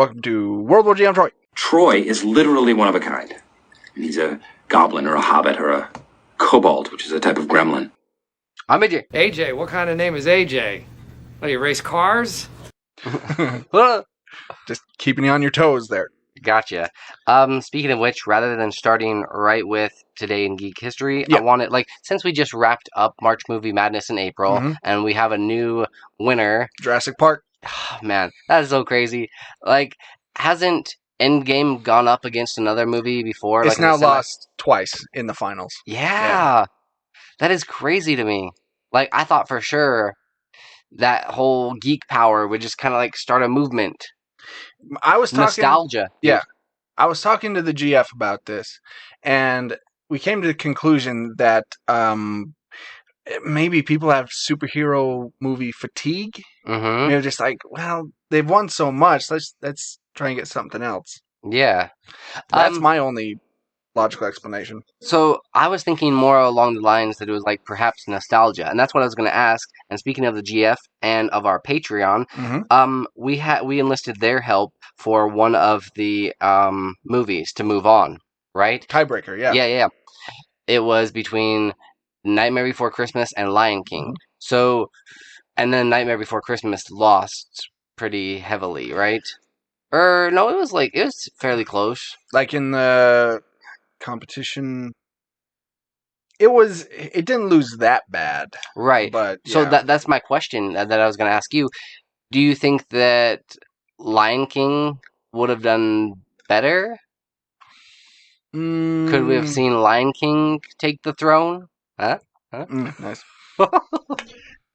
welcome to World War GM Troy. Troy is literally one of a kind. And he's a goblin or a hobbit or a kobold, which is a type of gremlin. I'm AJ. AJ, what kind of name is AJ? Oh, you race cars? Just keeping you on your toes there. Gotcha. Speaking of which, rather than starting right with today in geek history, Yeah. I wanted, since we just wrapped up March Movie Madness in April, and we have a new winner. Jurassic Park. Oh, man, that is so crazy. Hasn't Endgame gone up against another movie before? It's now lost twice in the finals. Yeah. That is crazy to me. I thought for sure that whole geek power would just kind of start a movement. I was talking nostalgia. Yeah. I was talking to the GF about this, and we came to the conclusion that maybe people have superhero movie fatigue. Mm-hmm. They're just they've won so much. Let's try and get something else. Yeah. That's my only logical explanation. So I was thinking more along the lines that it was perhaps nostalgia, and that's what I was going to ask. And speaking of the GF and of our Patreon, we enlisted their help for one of the movies to move on, right? Tiebreaker, yeah. Yeah. It was between Nightmare Before Christmas and Lion King. So, and then Nightmare Before Christmas lost pretty heavily, right? No, it was fairly close. In the competition, it didn't lose that bad, right? But yeah. So that's my question that I was going to ask you. Do you think that Lion King would have done better? Could we have seen Lion King take the throne? Huh? Nice.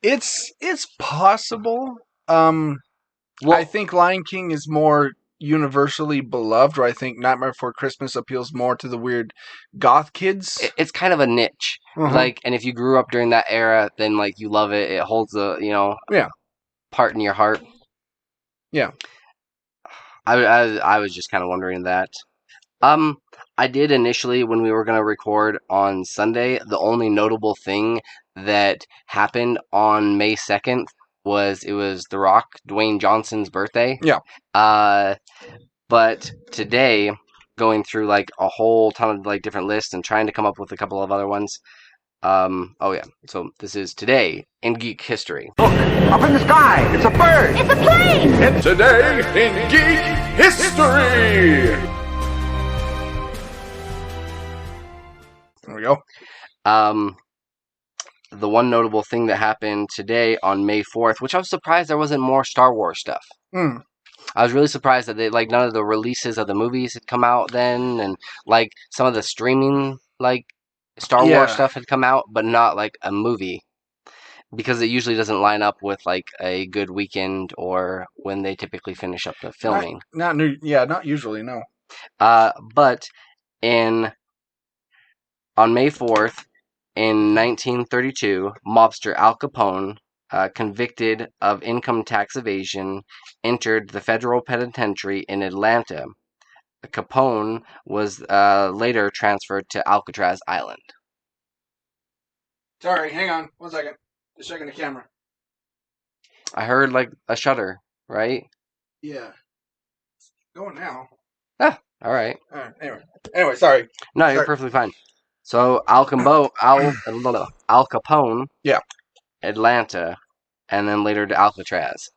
It's possible. I think Lion King is more universally beloved, or I think Nightmare Before Christmas appeals more to the weird goth kids. It's kind of a niche. And if you grew up during that era, then you love it. It holds a part in your heart. Yeah. I was just kind of wondering that. I did initially, when we were going to record on Sunday, the only notable thing that happened on May 2nd was The Rock, Dwayne Johnson's birthday. Yeah. But today, going through a whole ton of different lists and trying to come up with a couple of other ones. So this is today in geek history. Look, up in the sky, it's a bird. It's a plane. It's today in geek history. There we go. The one notable thing that happened today on May 4th, which I was surprised there wasn't more Star Wars stuff. I was really surprised that they none of the releases of the movies had come out then, and some of the streaming Star Wars stuff had come out, but not a movie, because it usually doesn't line up with a good weekend or when they typically finish up the filming. Not usually, no. But on May 4th, in 1932, mobster Al Capone, convicted of income tax evasion, entered the federal penitentiary in Atlanta. Capone was later transferred to Alcatraz Island. Sorry, hang on 1 second. Just checking the camera. I heard a shutter, right? Yeah. It's going now. Ah, all right. Anyway, sorry. No, you're perfectly fine. So Al Capone, yeah, Atlanta, and then later to Alcatraz.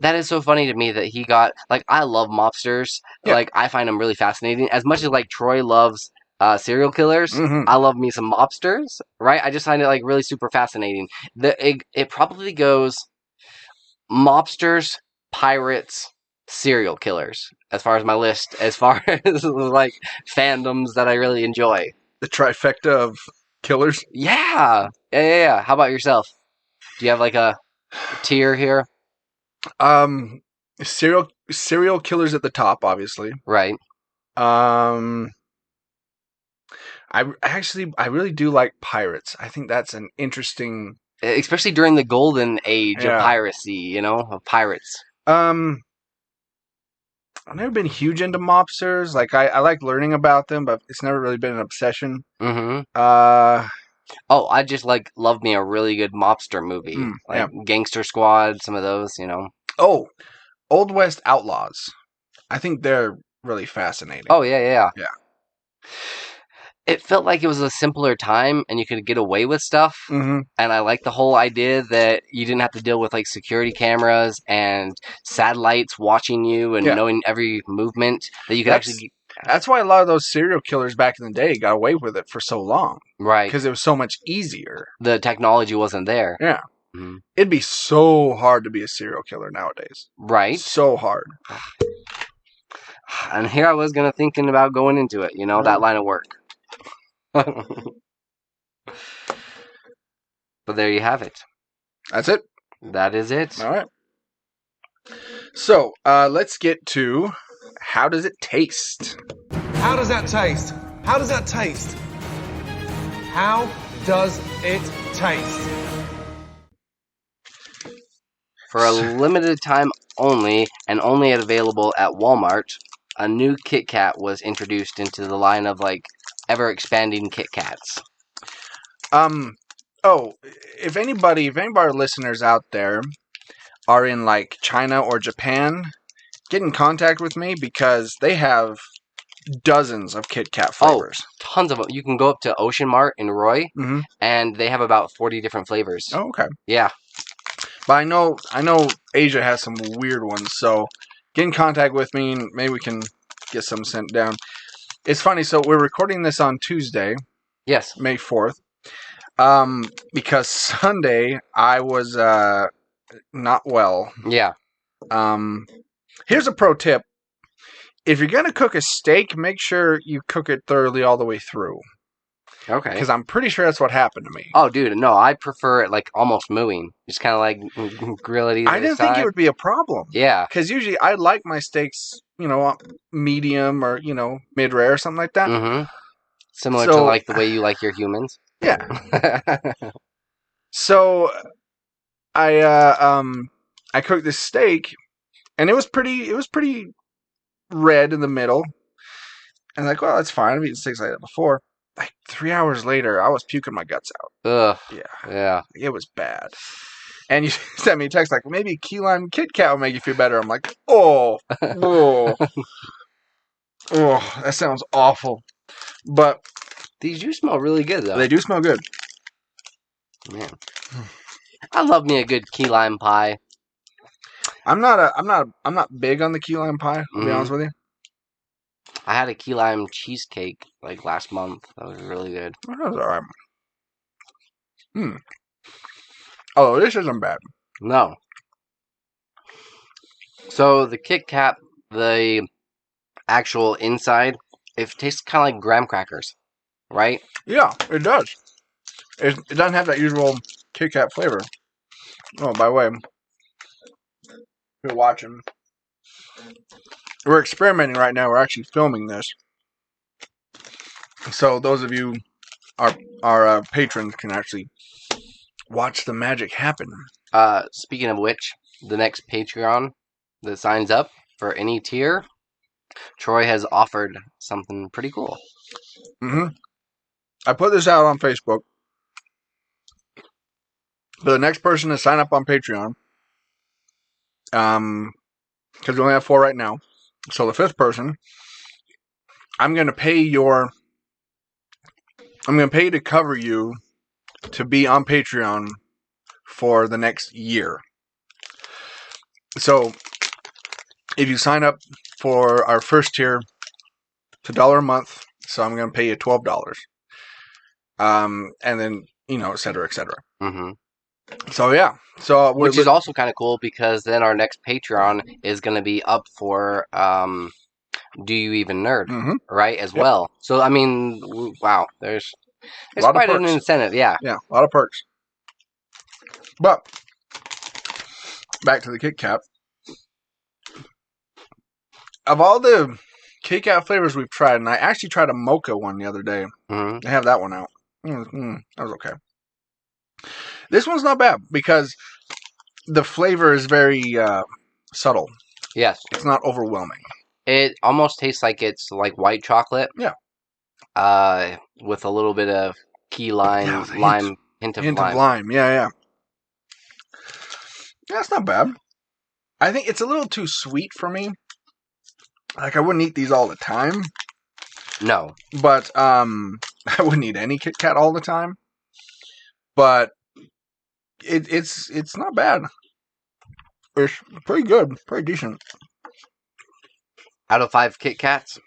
That is so funny to me that he got I love mobsters. Yeah. I find them really fascinating. As much as Troy loves serial killers, I love me some mobsters. Right? I just find it really super fascinating. It probably goes mobsters, pirates, serial killers as far as my list. As far as fandoms that I really enjoy. The trifecta of killers? Yeah. How about yourself? Do you have a tier here? Serial killers at the top, obviously. Right. I really do like pirates. I think that's an interesting, especially during the golden age of piracy, of pirates. I've never been huge into mobsters. I like learning about them, but it's never really been an obsession. I just love me a really good mobster movie. Gangster Squad, some of those, Oh, Old West Outlaws. I think they're really fascinating. Oh, yeah. Yeah. It felt like it was a simpler time and you could get away with stuff. Mm-hmm. And I like the whole idea that you didn't have to deal with like security cameras and satellites watching you and knowing every movement, that you could actually... That's why a lot of those serial killers back in the day got away with it for so long. Right. Because it was so much easier. The technology wasn't there. Yeah. Mm-hmm. It'd be so hard to be a serial killer nowadays. Right. So hard. And here I was thinking about going into it, that line of work. But there you have it. That's it? That is it. All right. So, let's get to how does it taste? How does that taste? How does that taste? How does it taste? For a limited time only, and only available at Walmart, a new Kit Kat was introduced into the line of ever-expanding Kit Kats. If anybody of our listeners out there are in China or Japan, get in contact with me because they have dozens of Kit Kat flavors. Oh, tons of them. You can go up to Ocean Mart in Roy, and they have about 40 different flavors. Oh, okay. Yeah. But I know Asia has some weird ones, so get in contact with me and maybe we can get some sent down. It's funny, so we're recording this on Tuesday. Yes. May 4th. Because Sunday I was not well. Yeah. Here's a pro tip. If you're going to cook a steak, make sure you cook it thoroughly all the way through. Okay. Because I'm pretty sure that's what happened to me. Oh, dude, no, I prefer it almost mooing. Just kind of grill it either I didn't think it would be a problem. Yeah. Because usually I like my steaks, medium or, mid-rare or something like that. Mm-hmm. Similar to the way you like your humans. Yeah. So I cooked this steak and it was pretty red in the middle. And well, that's fine. I've eaten steaks like that before. 3 hours later, I was puking my guts out. Ugh. Yeah. Yeah. It was bad. And you sent me a text maybe a key lime Kit Kat will make you feel better. I'm oh, that sounds awful. But these do smell really good, though. They do smell good. Man, I love me a good key lime pie. I'm not big on the key lime pie. I'll be honest with you. I had a key lime cheesecake last month. That was really good. That was alright. Oh, this isn't bad. No. So the Kit Kat, the actual inside, it tastes kind of like graham crackers, right? Yeah, it does. It doesn't have that usual Kit Kat flavor. Oh, by the way, if you're watching, we're experimenting right now. We're actually filming this. So those of you, our patrons, can actually watch the magic happen. Speaking of which, the next Patreon that signs up for any tier, Troy has offered something pretty cool. I put this out on Facebook. But the next person to sign up on Patreon, because we only have 4 right now, so the 5th person, I'm going to pay you to cover you to be on Patreon for the next year. So, if you sign up for our first tier, it's $1 a month, so I'm going to pay you $12. And then, et cetera, et cetera. Mm-hmm. So, yeah. Which is also kind of cool because then our next Patreon is going to be up for Do You Even Nerd, right, as well. So, I mean, wow, there's quite an incentive, yeah. Yeah, a lot of perks. But, back to the Kit Kat. Of all the Kit Kat flavors we've tried, and I actually tried a mocha one the other day. They have that one out. That was okay. This one's not bad because the flavor is very subtle. Yes. It's not overwhelming. It almost tastes like it's like white chocolate. Yeah. With a little bit of key lime, hint of lime. Yeah. Yeah, it's not bad. I think it's a little too sweet for me. Like, I wouldn't eat these all the time. No. But, I wouldn't eat any Kit Kat all the time. But, it's not bad. It's pretty good. Pretty decent. Out of 5 Kit Kats?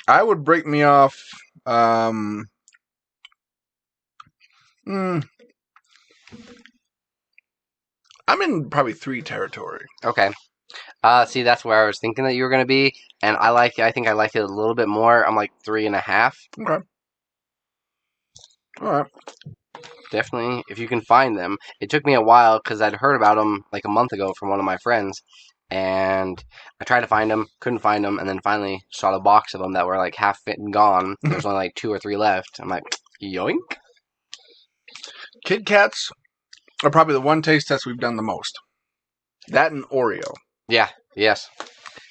I would break me off, I'm in probably 3 territory. Okay. See, that's where I was thinking that you were going to be, and I think I like it a little bit more. I'm like 3.5. Okay. All right. Definitely, if you can find them. It took me a while because I'd heard about them like a month ago from one of my friends, and I tried to find them, couldn't find them, and then finally saw the box of them that were like half fit and gone. There's only like 2 or 3 left. I'm like, yoink. Kit Kats are probably the one taste test we've done the most. That and Oreo. Yeah, yes.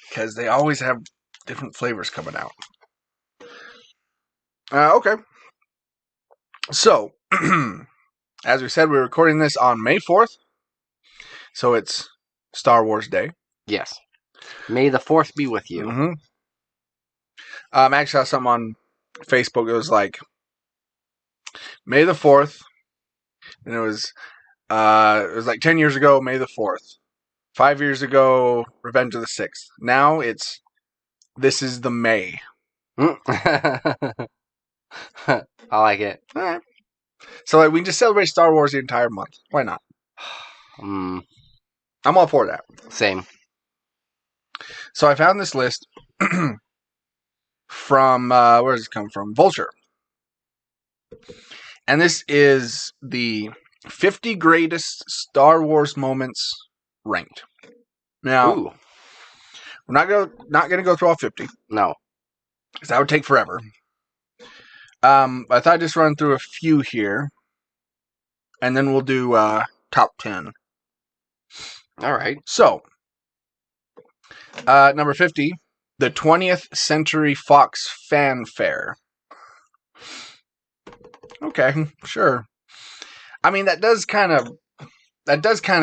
Because they always have different flavors coming out. Okay. So, as we said, we're recording this on May 4th. So it's Star Wars Day. Yes. May the 4th be with you. Mm-hmm. I actually saw something on Facebook. It was like, May the 4th. And it was like 10 years ago, May the 4th. 5 years ago, Revenge of the 6th. Now it's, this is the May. I like it. All right. So like, we can just celebrate Star Wars the entire month. Why not? I'm all for that. Same. So I found this list from, where does it come from? Vulture. And this is the 50 greatest Star Wars moments ranked. Now, Ooh. we're not gonna go through all 50. No. Because that would take forever. I thought I'd just run through a few here. And then we'll do top 10. All right. So, number 50, the 20th Century Fox Fanfare. Okay, sure. I mean, that does kind of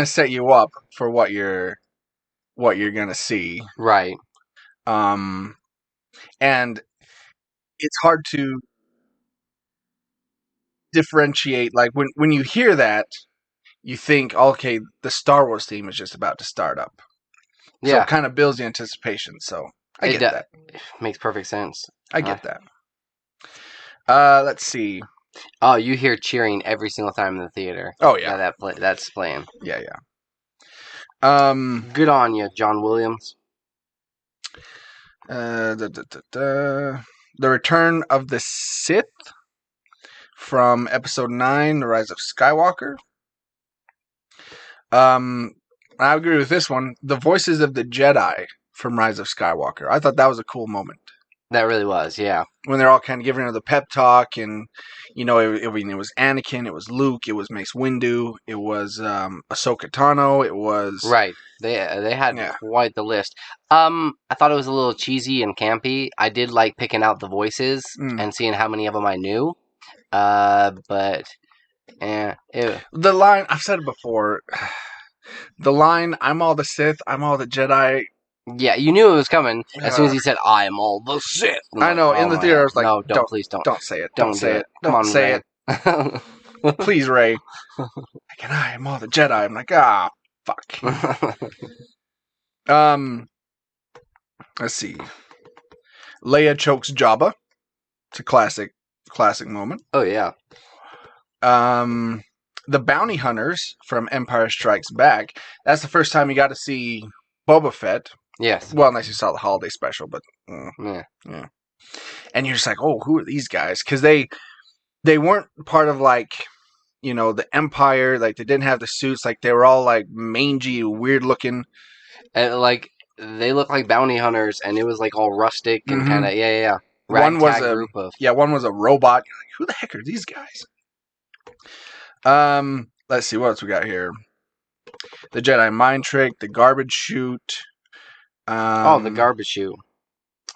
set you up for what you're gonna see. Right. And it's hard to differentiate. Like when you hear that, you think, okay, the Star Wars theme is just about to start up. So Yeah. it kind of builds the anticipation. So I get that. Makes perfect sense. I get that. Let's see. Oh, you hear cheering every single time in the theater. Oh yeah, that's playing. Yeah. Good on you, John Williams. The Return of the Sith from Episode 9, The Rise of Skywalker. I agree with this one. The voices of the Jedi from Rise of Skywalker. I thought that was a cool moment. That really was, yeah. When they're all kind of giving her the pep talk, and it was Anakin, it was Luke, it was Mace Windu, it was Ahsoka Tano, it was right. They had quite the list. I thought it was a little cheesy and campy. I did like picking out the voices and seeing how many of them I knew. But the line, I've said it before. The line, "I'm all the Sith, I'm all the Jedi." Yeah, you knew it was coming as soon as he said, "I am all the Sith." I know. In the theater, I was like, "No, please don't say it. Don't say do it. Come on, say Ray. it. Please, Ray." Like, and I am all the Jedi. I'm like, fuck. Let's see. Leia chokes Jabba. It's a classic moment. Oh yeah. The Bounty Hunters from Empire Strikes Back. That's the first time you got to see Boba Fett. Yes. Well, unless you saw the holiday special, but yeah. And you're just like, oh, who are these guys? Because they weren't part of like, the Empire. Like they didn't have the suits. Like they were all like mangy, weird looking. And like they look like bounty hunters, and it was like all rustic and kind of yeah. One was one was a robot. You're like, who the heck are these guys? Let's see what else we got here. The Jedi Mind Trick, the Garbage Chute. The Garbage Chute.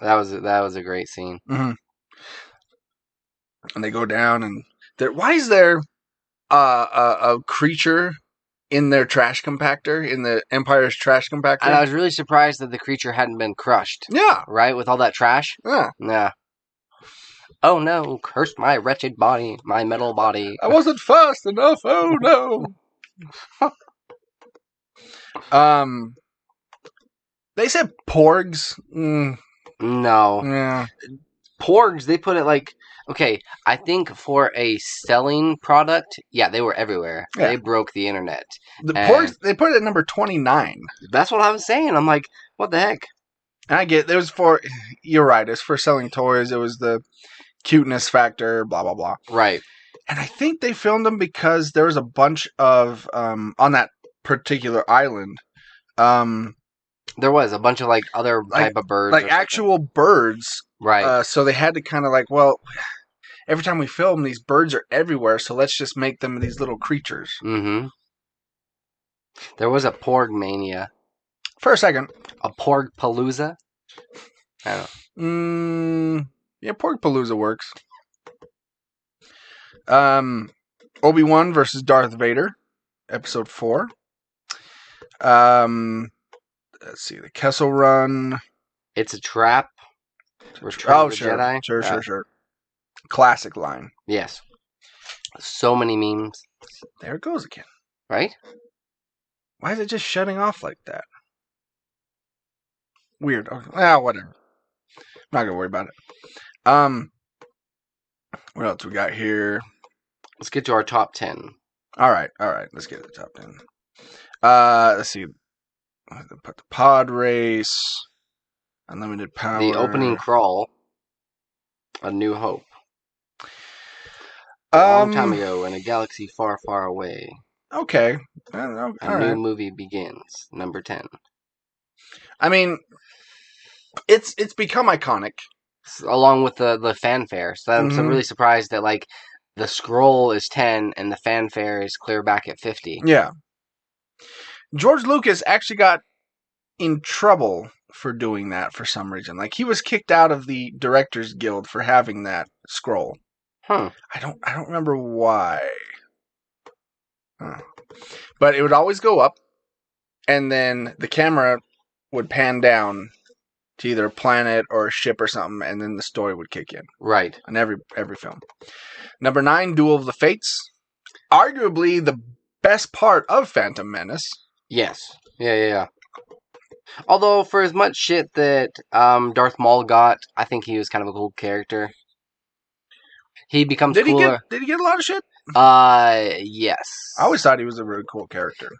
That was a great scene. Mm-hmm. And they go down, and why is there a creature in their trash compactor, in the Empire's trash compactor. And I was really surprised that the creature hadn't been crushed. Yeah. Right? With all that trash? Yeah. Yeah. Oh no, curse my wretched body, my metal body. I wasn't fast enough, oh no. They said porgs. No. Yeah. Porgs, they put it like, okay, I think for a selling product, yeah, they were everywhere. Yeah. They broke the internet. The porgs, they put it at number 29. That's what I was saying. I'm like, what the heck? I get it was for, you're right, it's for selling toys. It was the cuteness factor, blah, blah, blah. Right. And I think they filmed them because there was a bunch of, on that particular island, there was a bunch of like other type of birds. Like actual birds. Right. So they had to kind of like, well, every time we film, these birds are everywhere, so let's just make them these little creatures. Mm-hmm. There was a Porg Mania. For a second. A Porg Palooza? I don't know. Yeah, Porg Palooza works. Obi-Wan versus Darth Vader, episode 4. Let's see, the Kessel Run. It's a trap. Oh, sure. Jedi. Sure. Classic line. Yes. So many memes. There it goes again. Right? Why is it just shutting off like that? Weird. Okay. Whatever. I'm not gonna worry about it. What else we got here? Let's get to our top 10. All right. Let's get to the top 10. Let's see. Put the pod race. Unlimited power. The opening crawl. A New Hope. A long time ago in a galaxy far, far away. Okay. A new movie begins. Number 10. I mean, it's become iconic. Along with the fanfare. So I'm really surprised that like the scroll is 10 and the fanfare is clear back at 50. Yeah. George Lucas actually got in trouble for doing that for some reason. Like he was kicked out of the Directors Guild for having that scroll. Huh. I don't remember why. But it would always go up and then the camera would pan down to either a planet or a ship or something, and then the story would kick in. Right. On every film. Number 9, Duel of the Fates. Arguably the best part of Phantom Menace. Yes. Yeah. Although, for as much shit that Darth Maul got, I think he was kind of a cool character. He becomes cooler. Did he get a lot of shit? Yes. I always thought he was a really cool character.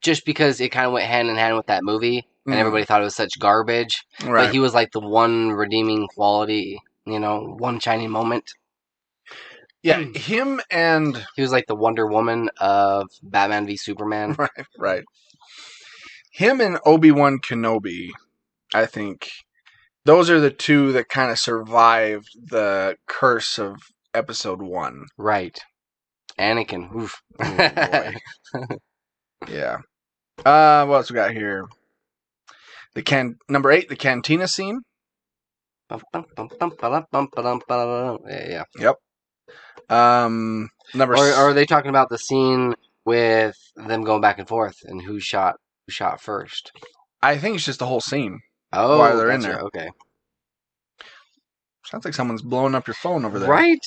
Just because it kind of went hand in hand with that movie, and everybody thought it was such garbage. Right. But he was like the one redeeming quality, one shining moment. Yeah, him and... He was like the Wonder Woman of Batman v Superman. Right. Him and Obi-Wan Kenobi, I think, those are the two that kind of survived the curse of Episode 1. Right. Anakin. Oof. Oh, boy. Yeah. What else we got here? Number 8, the cantina scene. Yeah. Yep. Or are they talking about the scene with them going back and forth and who shot first? I think it's just the whole scene. Oh, while they're in there. Okay. Sounds like someone's blowing up your phone over there. Right?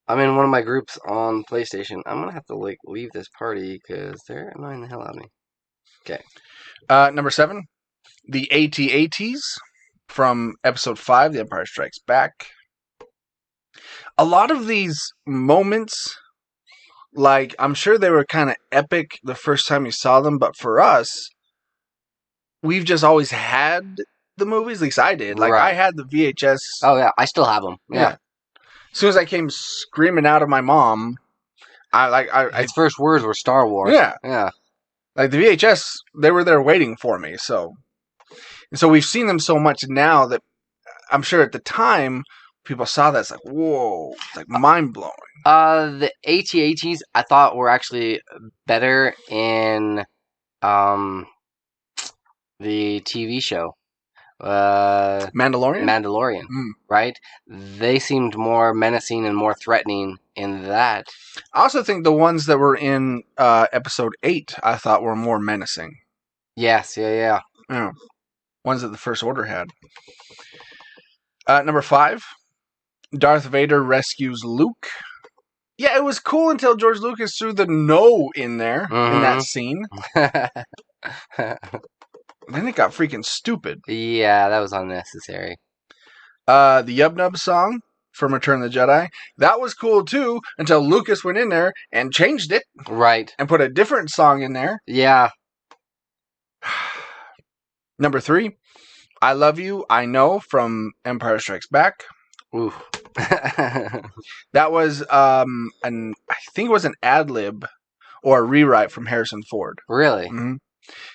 I'm in one of my groups on PlayStation. I'm gonna have to leave this party because they're annoying the hell out of me. Okay. Number 7, the AT-ATs from Episode 5, The Empire Strikes Back. A lot of these moments, like, I'm sure they were kind of epic the first time you saw them, but for us, we've just always had the movies. At least I did. Like, I had the VHS. Oh, yeah. I still have them. Yeah. As soon as I came screaming out of my mom, his first words were Star Wars. Yeah. Like, the VHS, they were there waiting for me, so. And so we've seen them so much now that I'm sure at the time, people saw that, it's like, whoa, it's like mind-blowing. The AT-ATs, I thought were actually better in the TV show. Mandalorian? Right? They seemed more menacing and more threatening in that. I also think the ones that were in episode 8, I thought were more menacing. Yes, yeah. Ones that the First Order had. Number 5, Darth Vader rescues Luke. Yeah, it was cool until George Lucas threw the no in there in that scene. Then it got freaking stupid. Yeah, that was unnecessary. The Yub Nub song from Return of the Jedi. That was cool too until Lucas went in there and changed it. Right. And put a different song in there. Yeah. Number 3, I Love You, I Know from Empire Strikes Back. Ooh. That was I think it was an ad-lib or a rewrite from Harrison Ford. Really?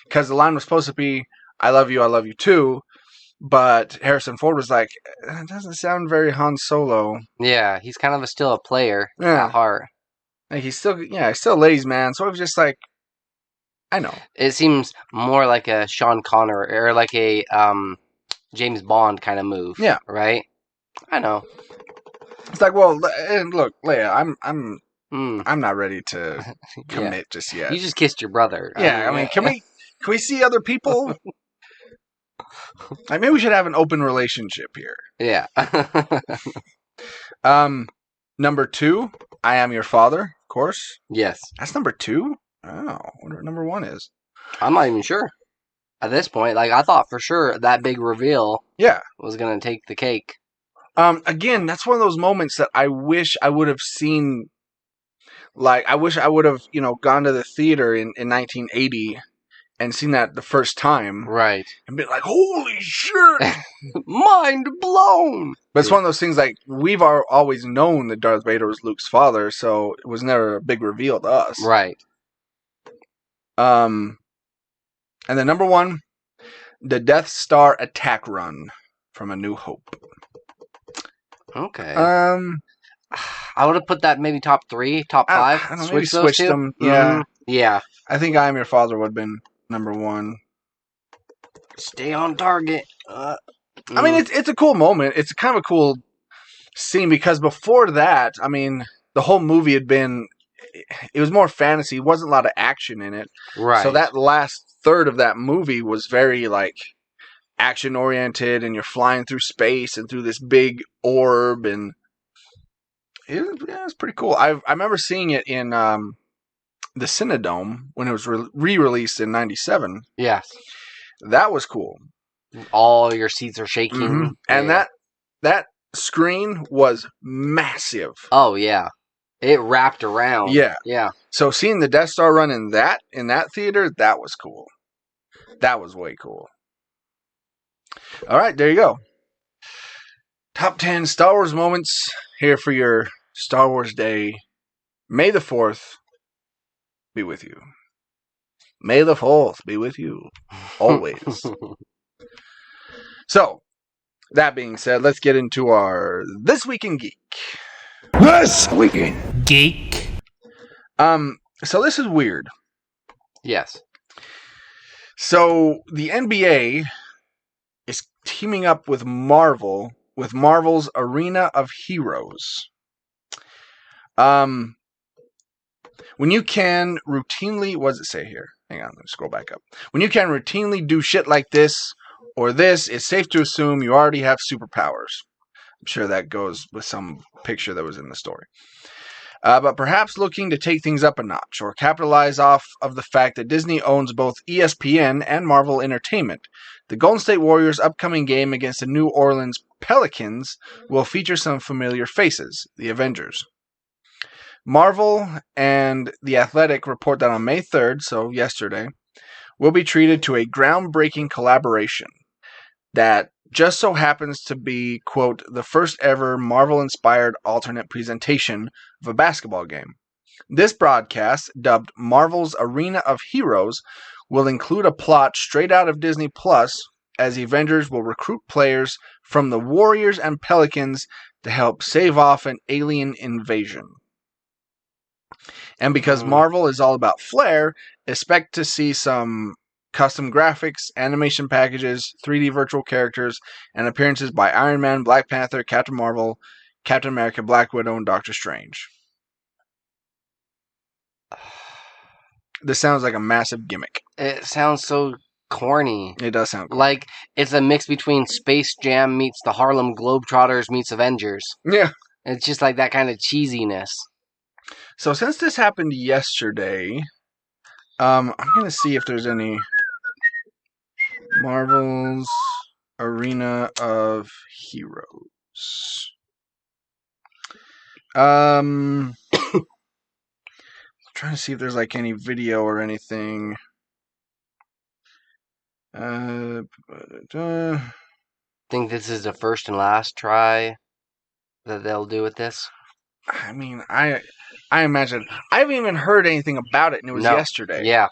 Because the line was supposed to be, I love you too, but Harrison Ford was like, it doesn't sound very Han Solo. Yeah, he's kind of still a player at heart. Like he's still a ladies' man, so it was just like, I know. It seems more like a Sean Connery or like a James Bond kind of move. Yeah. Right? I know. It's like, well, look, Leia, I'm not ready to commit just yet. You just kissed your brother. Yeah, I mean, can we see other people? Like, maybe we should have an open relationship here. Yeah. Number 2, I Am Your Father, of course. Yes. That's number 2? Oh, I wonder what number 1 is. I'm not even sure. At this point, like, I thought for sure that big reveal was going to take the cake. Again, that's one of those moments that I wish I would have seen. Like, I wish I would have, gone to the theater in 1980 and seen that the first time. Right. And been like, holy shit! Mind blown! But it's one of those things, like, we've always known that Darth Vader was Luke's father, so it was never a big reveal to us. Right. And then number 1, the Death Star attack run from A New Hope. Okay. I would have put that maybe top 3, top 5. I don't know, maybe switch them. Yeah. Yeah. I think I Am Your Father would have been number 1. Stay on target. I mean, it's a cool moment. It's kind of a cool scene because before that, I mean, the whole movie it was more fantasy. There wasn't a lot of action in it. Right. So that last third of that movie was very, like, action-oriented, and you're flying through space and through this big orb, and it was pretty cool. I remember seeing it in the Cinedome when it was re-released in 97. Yes. That was cool. All your seats are shaking. Mm-hmm. And that screen was massive. Oh, yeah. It wrapped around. Yeah. Yeah. So seeing the Death Star run in that theater, that was cool. That was way cool. All right, there you go. Top 10 Star Wars moments here for your Star Wars Day. May the 4th be with you. May the 4th be with you. Always. So, that being said, let's get into our This Week in Geek. This Week in Geek. So this is weird. Yes. So, the NBA is teaming up with Marvel, with Marvel's Arena of Heroes. When you can routinely, what does it say here? Hang on, let me scroll back up. When you can routinely do shit like this or this, it's safe to assume you already have superpowers. I'm sure that goes with some picture that was in the story. But perhaps looking to take things up a notch or capitalize off of the fact that Disney owns both ESPN and Marvel Entertainment. The Golden State Warriors' upcoming game against the New Orleans Pelicans will feature some familiar faces, the Avengers. Marvel and The Athletic report that on May 3rd, so yesterday, will be treated to a groundbreaking collaboration that just so happens to be, quote, the first ever Marvel-inspired alternate presentation of a basketball game. This broadcast, dubbed Marvel's Arena of Heroes, will include a plot straight out of Disney Plus, as the Avengers will recruit players from the Warriors and Pelicans to help save off an alien invasion. And because Marvel is all about flair, expect to see some custom graphics, animation packages, 3D virtual characters, and appearances by Iron Man, Black Panther, Captain Marvel, Captain America, Black Widow, and Doctor Strange. This sounds like a massive gimmick. It sounds so corny. It does sound corny. Like it's a mix between Space Jam meets the Harlem Globetrotters meets Avengers. Yeah. It's just like that kind of cheesiness. So since this happened yesterday, I'm going to see if there's any Marvel's Arena of Heroes. Trying to see if there's like any video or anything. Think this is the first and last try that they'll do with this? I mean, I imagine. I haven't even heard anything about it, and it was yesterday. Yeah.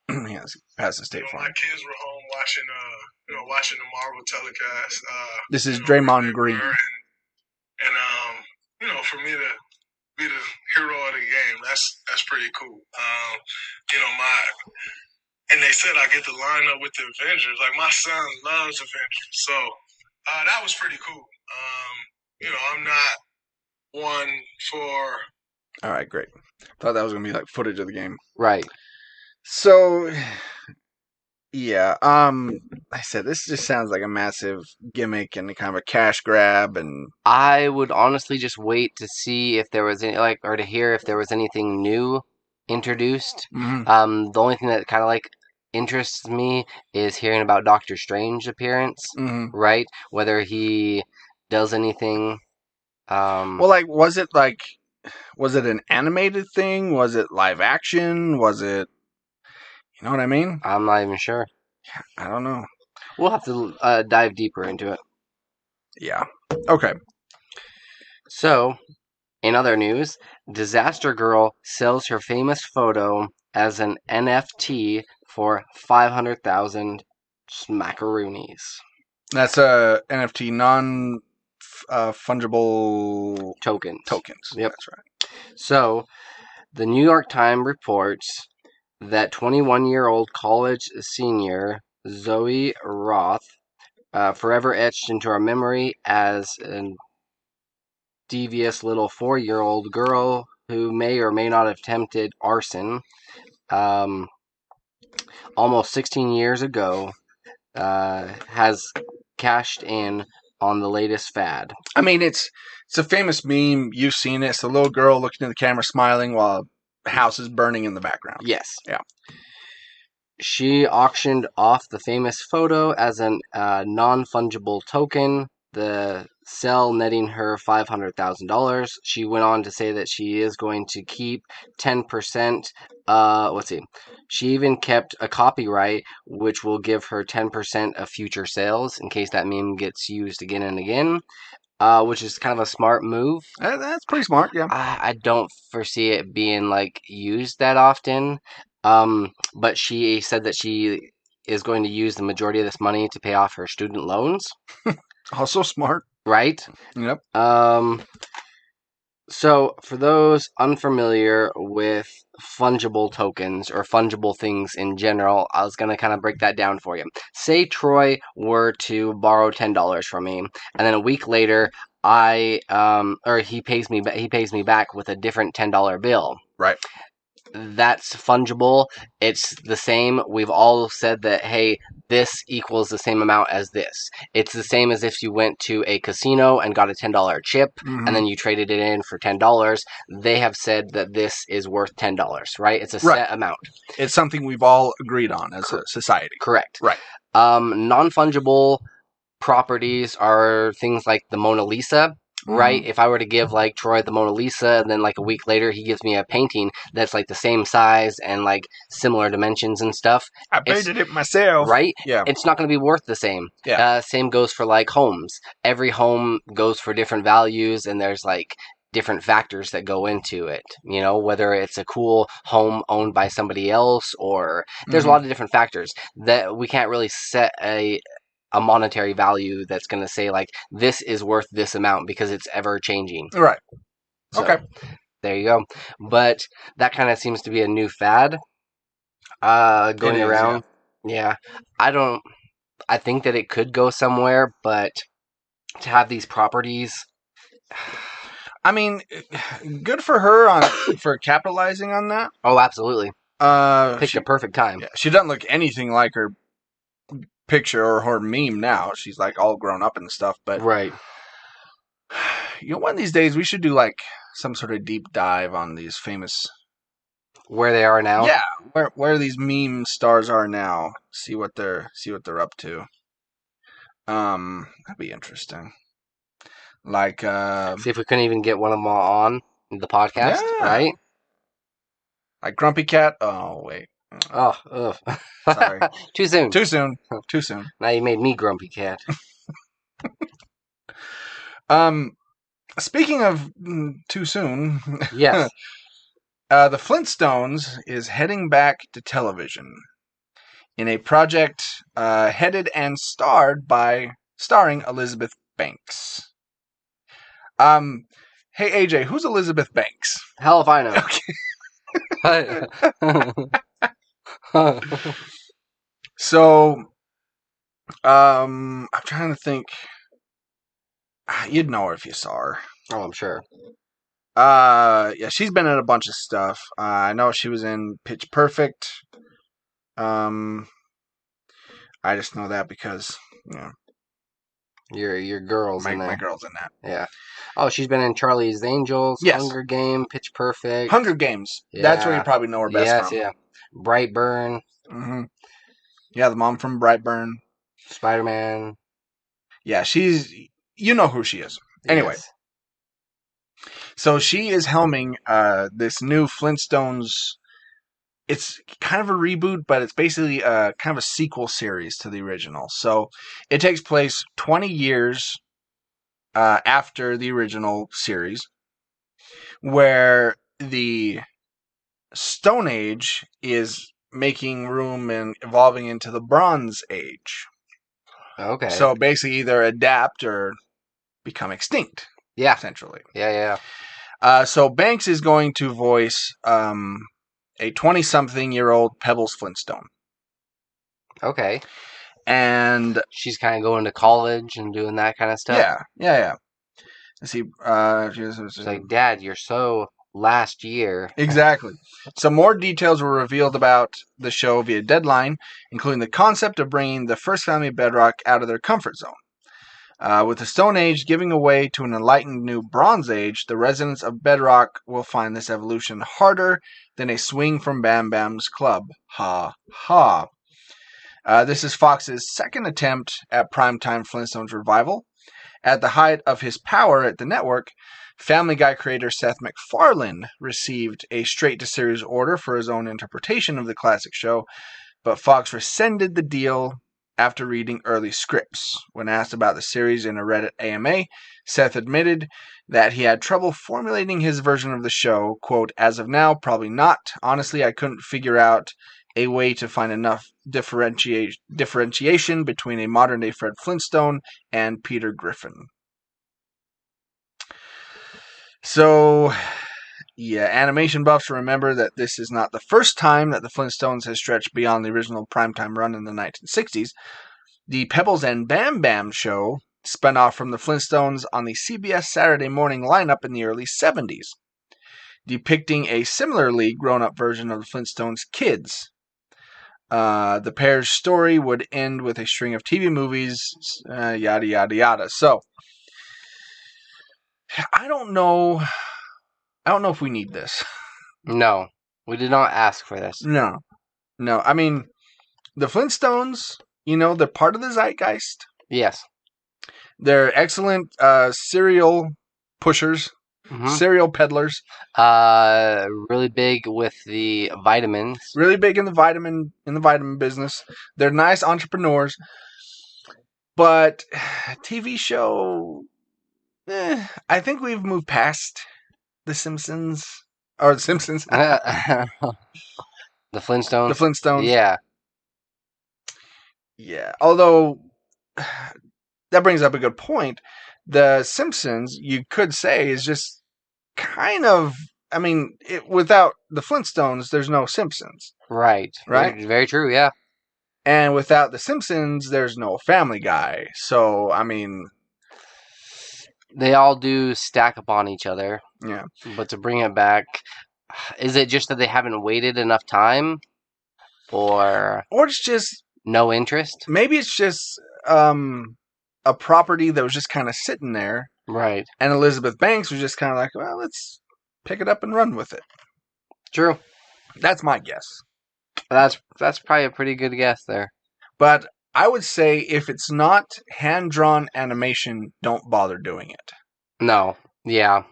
Yeah, let's pass the state farm. My kids were home watching the Marvel telecast. This is Draymond Green. And for me to be the hero of the game, that's pretty cool. And they said I get to line up with the Avengers. Like, my son loves Avengers, so that was pretty cool. I'm not one for. All right, great. Thought that was gonna be like footage of the game, right? So, yeah. I said this just sounds like a massive gimmick and kind of a cash grab, and I would honestly just wait to see if there was any, or to hear if there was anything new introduced. Mm-hmm. The only thing that kind of interests me is hearing about Doctor Strange's appearance, right? Whether he does anything. Well, was it an animated thing? Was it live action? Was it, you know what I mean? I'm not even sure. I don't know. We'll have to dive deeper into it. Yeah. Okay. So, in other news, Disaster Girl sells her famous photo as an NFT for 500,000 smackaroonies. That's a NFT, fungible tokens. Yep, that's right. So, the New York Times reports that 21-year-old college senior Zoe Roth, forever etched into our memory as a devious little 4-year-old girl who may or may not have attempted arson, almost 16 years ago, has cashed in on the latest fad. I mean, it's a famous meme. You've seen it. It's a little girl looking at the camera, smiling while the house is burning in the background. Yes. Yeah. She auctioned off the famous photo as a non-fungible token, the sale netting her $500,000. She went on to say that she is going to keep 10%. She even kept a copyright, which will give her 10% of future sales in case that meme gets used again and again, which is kind of a smart move. That's pretty smart, yeah. I don't foresee it being used that often. But she said that she is going to use the majority of this money to pay off her student loans. Also smart. Right? Yep. So, for those unfamiliar with fungible tokens or fungible things in general, I was going to kind of break that down for you. Say Troy were to borrow $10 from me, and then a week later, he pays me back with a different $10 bill. Right. That's fungible. It's the same. We've all said that, hey, this equals the same amount as this. It's the same as if you went to a casino and got a $10 chip, and then you traded it in for $10. They have said that this is worth $10, right? It's a set amount. It's something we've all agreed on as a society. Correct. Right. Non-fungible properties are things like the Mona Lisa. Right? If I were to give Troy the Mona Lisa, and then a week later he gives me a painting that's the same size and similar dimensions and stuff. I painted it myself. Right? Yeah. It's not going to be worth the same. Yeah. Same goes for homes. Every home goes for different values, and there's different factors that go into it. You know, whether it's a cool home owned by somebody else, or there's a lot of different factors that we can't really set a monetary value that's going to say this is worth this amount because it's ever changing. Right. So, okay. There you go. But that kind of seems to be a new fad. Going around. Yeah. I think that it could go somewhere, but to have these properties. I mean, good for her for capitalizing on that. Oh, absolutely. Picked a perfect time. Yeah, she doesn't look anything like her picture or her meme now. She's like all grown up and stuff. But right. One of these days we should do like some sort of deep dive on these famous. Where they are now. Yeah, where these meme stars are now. See what they're up to. That'd be interesting. Like, see if we couldn't even get one of them on the podcast, right? Like Grumpy Cat. Oh wait. Oh, ugh. Sorry. Too soon. Too soon. Now you made me Grumpy Cat. Speaking of too soon. Yes. The Flintstones is heading back to television in a project headed and starring Elizabeth Banks. Hey AJ, who's Elizabeth Banks? Hell if I know. Okay. So, I'm trying to think. You'd know her if you saw her. Oh, I'm sure. Yeah, she's been in a bunch of stuff. I know she was in Pitch Perfect. I just know that because, your girl's in there. My girl's in that. Yeah. Oh, she's been in Charlie's Angels, yes. Hunger Game, Pitch Perfect. Hunger Games. Yeah. That's where you probably know her best from. Yes, yeah. Brightburn. Mm-hmm. Yeah, the mom from Brightburn. Spider-Man. Yeah, you know who she is. Anyway. Yes. So she is helming this new Flintstones. It's kind of a reboot, but it's basically kind of a sequel series to the original. So it takes place 20 years after the original series, where the Stone Age is making room and evolving into the Bronze Age. Okay. So basically either adapt or become extinct. Yeah. Essentially. Yeah. So Banks is going to voice a 20-something-year-old Pebbles Flintstone. Okay. And she's kind of going to college and doing that kind of stuff. Yeah. Let's see. She's like, Dad, you're so last year. Exactly. Some more details were revealed about the show via Deadline, including the concept of bringing the first family of Bedrock out of their comfort zone. With the Stone Age giving way to an enlightened new Bronze Age, the residents of Bedrock will find this evolution harder than a swing from Bam Bam's club. Ha ha. This is Fox's second attempt at primetime Flintstones revival. At the height of his power at the network, Family Guy creator Seth MacFarlane received a straight-to-series order for his own interpretation of the classic show, but Fox rescinded the deal after reading early scripts. When asked about the series in a Reddit AMA, Seth admitted that he had trouble formulating his version of the show. Quote, "As of now, probably not. Honestly, I couldn't figure out a way to find enough differentiation between a modern-day Fred Flintstone and Peter Griffin." So, yeah, animation buffs remember that this is not the first time that the Flintstones has stretched beyond the original primetime run in the 1960s. The Pebbles and Bam Bam show spun off from the Flintstones on the CBS Saturday morning lineup in the early 70s, depicting a similarly grown-up version of the Flintstones' Kids. The pair's story would end with a string of TV movies, yada, yada, yada. So, I don't know if we need this. No, we did not ask for this. No. I mean, the Flintstones, they're part of the zeitgeist. Yes. They're excellent cereal pushers, cereal peddlers. Really big with the vitamins. Really big in the vitamin business. They're nice entrepreneurs. But TV show, I think we've moved past The Simpsons. Or The Simpsons. The Flintstones. The Flintstones. Yeah. Yeah. Although, that brings up a good point. The Simpsons, you could say, is just kind of I mean, without the Flintstones, there's no Simpsons. Right. Right? Very true, yeah. And without the Simpsons, there's no Family Guy. So, I mean... They all do stack upon each other. Yeah. But to bring it back, is it just that they haven't waited enough time? Or it's just... no interest? Maybe it's just a property that was just kind of sitting there. Right. And Elizabeth Banks was just kind of like, well, let's pick it up and run with it. True. That's my guess. That's probably a pretty good guess there. But I would say if it's not hand-drawn animation, don't bother doing it. No. Yeah.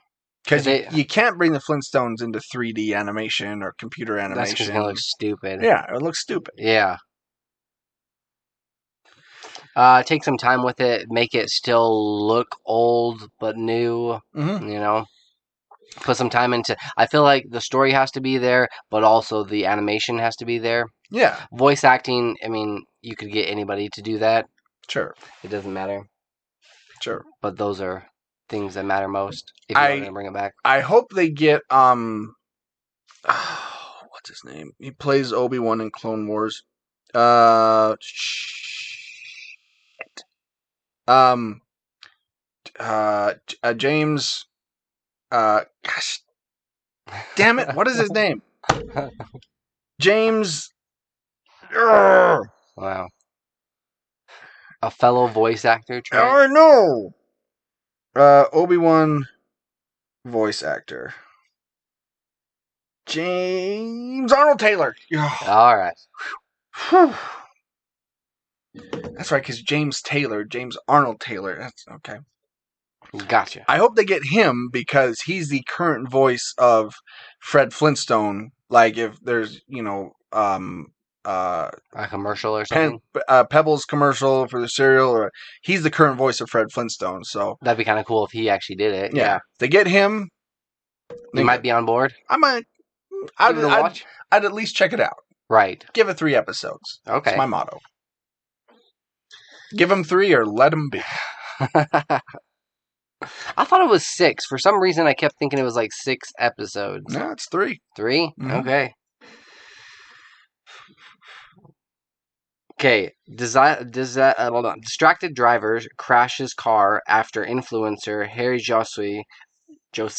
Because you can't bring the Flintstones into 3D animation or computer animation. That's just going to look stupid. Yeah, it looks stupid. Yeah. Take some time with it. Make it still look old but new. Mm-hmm. You know? Put some time into... I feel like the story has to be there, but also the animation has to be there. Yeah. Voice acting, I mean, you could get anybody to do that. Sure. It doesn't matter. Sure. But those are things that matter most if you're going to bring it back. I hope they get... what's his name? He plays Obi-Wan in Clone Wars. James... gosh... Damn it, what is his name? James... Wow. A fellow voice actor, Trey? I know! Obi-Wan voice actor. James Arnold Taylor. All right. That's right, because James Arnold Taylor. That's okay. Gotcha. I hope they get him because he's the current voice of Fred Flintstone. Like if there's, a commercial or something? Pebbles commercial for the cereal. Or he's the current voice of Fred Flintstone. So that'd be kind of cool if he actually did it. Yeah. If they get him, you might be on board. I might. I'd at least check it out. Right. Give it 3 episodes. Okay. That's my motto. Give them 3 or let them be. I thought it was 6. For some reason, I kept thinking it was like 6 episodes. No, it's 3. 3? Mm-hmm. Okay. Okay. Hold on. Distracted driver crashes car after influencer Harry Jossey. Your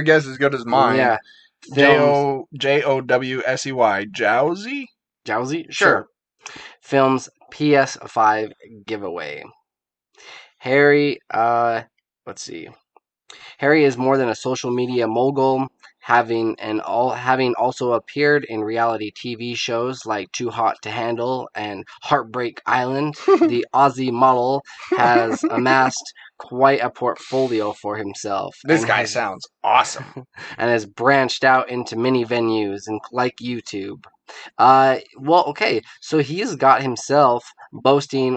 guess is as good as mine. Yeah. Jowsey. Jowsey? Sure. Films PS5 giveaway. Harry, let's see. Harry is more than a social media mogul, having also appeared in reality TV shows like Too Hot to Handle and Heartbreak Island. The Aussie model has amassed quite a portfolio for himself. This guy sounds awesome. And has branched out into many venues and like YouTube. Okay, so he's got himself boasting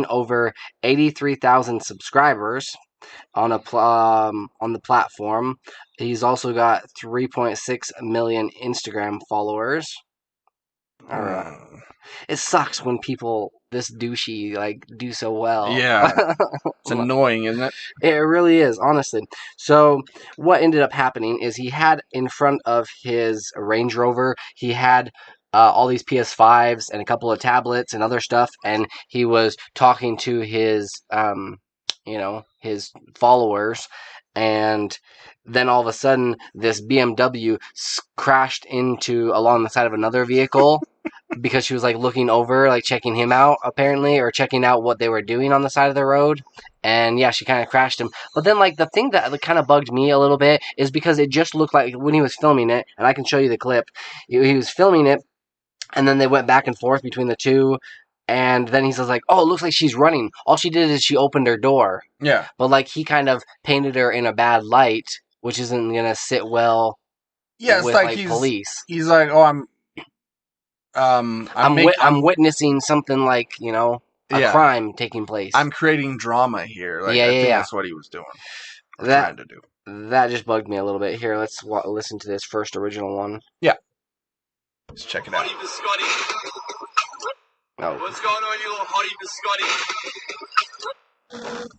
over 83,000 subscribers on the platform. He's also got 3.6 million Instagram followers. It sucks when people this douchey do so well. Yeah. It's annoying, isn't it? It really is, honestly. So what ended up happening is he had in front of his Range Rover, he had all these PS5s and a couple of tablets and other stuff, and he was talking to his his followers, and then all of a sudden this BMW crashed along the side of another vehicle because she was looking over, checking him out apparently, or checking out what they were doing on the side of the road. And yeah, she kind of crashed him. But then the thing that kind of bugged me a little bit is because it just looked like when he was filming it, and I can show you the clip, he was filming it, and then they went back and forth between the two. And then he's like, oh, it looks like she's running. All she did is she opened her door. Yeah. But he kind of painted her in a bad light, which isn't going to sit well with police. He's like, oh, I'm witnessing something a crime taking place. I'm creating drama here. I think that's what he was doing. Trying to do. That just bugged me a little bit. Here, let's listen to this first original one. Yeah. Let's check it out. Oh. What's going on, you little hottie biscotti?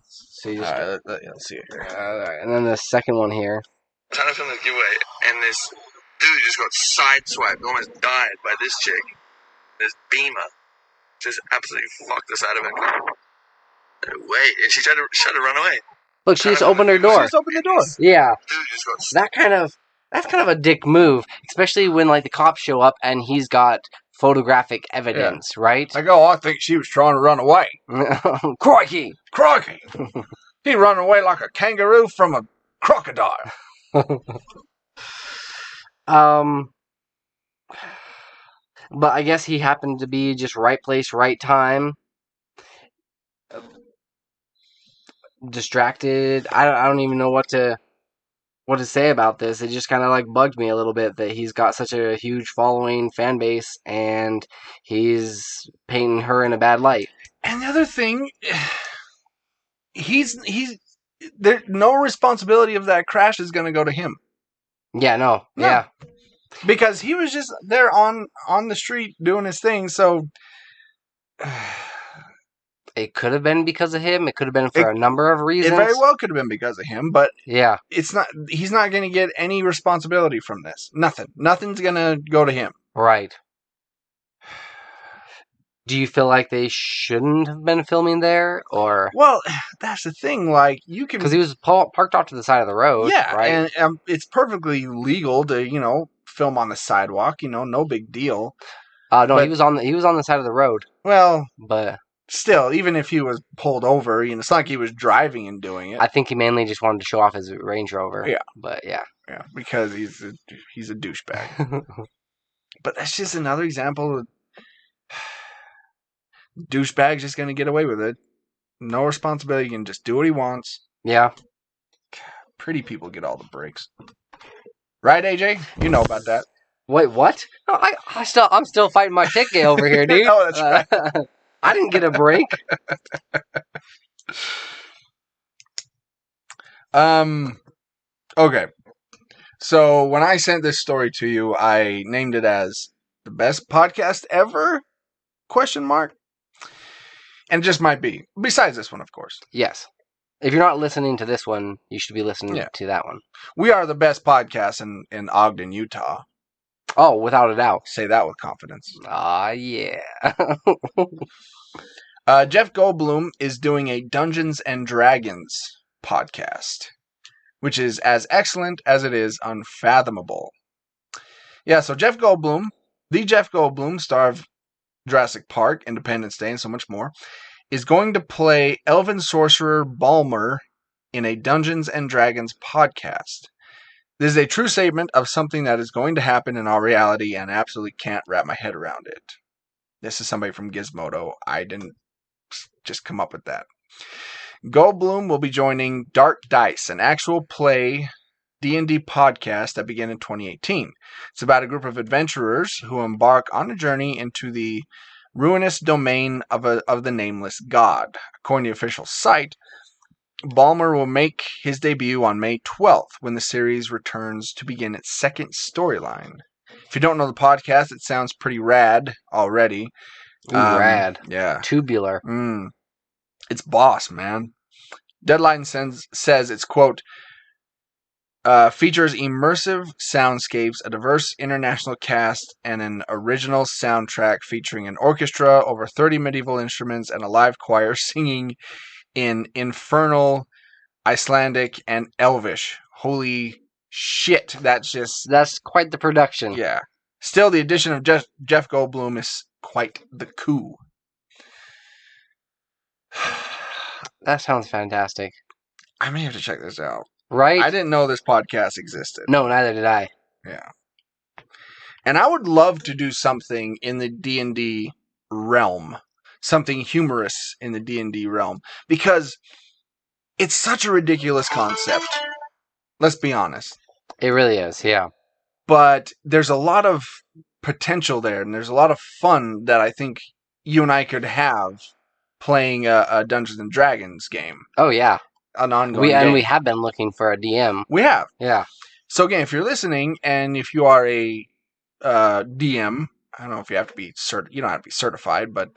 So you just let's see it here. Alright, and then the second one here. trying to film the giveaway, and this dude just got sideswiped, almost died by this chick. This Beamer just absolutely fucked the side of her car. Wait, and she tried to run away. Look, she just opened her door. She just opened the door. Yeah. Dude just got That's kind of a dick move, especially when like the cops show up and he's got photographic evidence, right? Like, oh, I think she was trying to run away. Crikey! Crikey! He run away like a kangaroo from a crocodile. But I guess he happened to be just right place, right time. Distracted. I don't even know what to say about this. It just kind of like bugged me a little bit that he's got such a huge following, fan base, and he's painting her in a bad light. And the other thing, he's there. No responsibility of that crash is going to go to him. Yeah, no. Yeah, because he was just there on the street doing his thing. So it could have been because of him. It could have been for a number of reasons. It very well could have been because of him, but yeah, it's not. He's not going to get any responsibility from this. Nothing's going to go to him. Right. Do you feel like they shouldn't have been filming there, or? Well, that's the thing. Like, you can, because he was parked off to the side of the road. Yeah, right. And it's perfectly legal to film on the sidewalk. No big deal. No, but he was on the side of the road. Well, but still, even if he was pulled over, it's not like he was driving and doing it. I think he mainly just wanted to show off his Range Rover. Yeah, but yeah, because he's a douchebag. But that's just another example of douchebag's just going to get away with it. No responsibility. He can just do what he wants. Yeah. Pretty people get all the breaks. Right, AJ? You know about that. Wait, what? No, I'm still fighting my ticket over here, dude. Oh, that's right. I didn't get a break. Okay. So when I sent this story to you, I named it as the best podcast ever? ? And it just might be. Besides this one, of course. Yes. If you're not listening to this one, you should be listening to that one. We are the best podcast in Ogden, Utah. Oh, without a doubt. Say that with confidence. Yeah. Jeff Goldblum is doing a Dungeons and Dragons podcast, which is as excellent as it is unfathomable. Yeah, so Jeff Goldblum, the Jeff Goldblum, star of Jurassic Park, Independence Day, and so much more, is going to play Elven Sorcerer Balmer in a Dungeons and Dragons podcast. This is a true statement of something that is going to happen in our reality, and I absolutely can't wrap my head around it. This is somebody from Gizmodo. I didn't just come up with that. Goldblum will be joining Dark Dice, an actual play D&D podcast that began in 2018. It's about a group of adventurers who embark on a journey into the ruinous domain of the nameless god. According to the official site, Balmer will make his debut on May 12th when the series returns to begin its second storyline. If you don't know the podcast, it sounds pretty rad already. Rad. Yeah. Tubular. It's boss, man. Deadline says it's, quote, features immersive soundscapes, a diverse international cast, and an original soundtrack featuring an orchestra, over 30 medieval instruments, and a live choir singing in Infernal, Icelandic, and Elvish. Holy shit, that's quite the production. Yeah. Still, the addition of Jeff Goldblum is quite the coup. That sounds fantastic. I may have to check this out. Right? I didn't know this podcast existed. No, neither did I. Yeah. And I would love to do something in the D&D realm. Something humorous in the D&D realm. Because it's such a ridiculous concept. Let's be honest. It really is, yeah. But there's a lot of potential there. And there's a lot of fun that I think you and I could have playing a Dungeons and Dragons game. Oh, yeah. An ongoing game. And we have been looking for a DM. We have. Yeah. So again, if you're listening and if you are a DM, I don't know if you have to be you don't have to be certified, but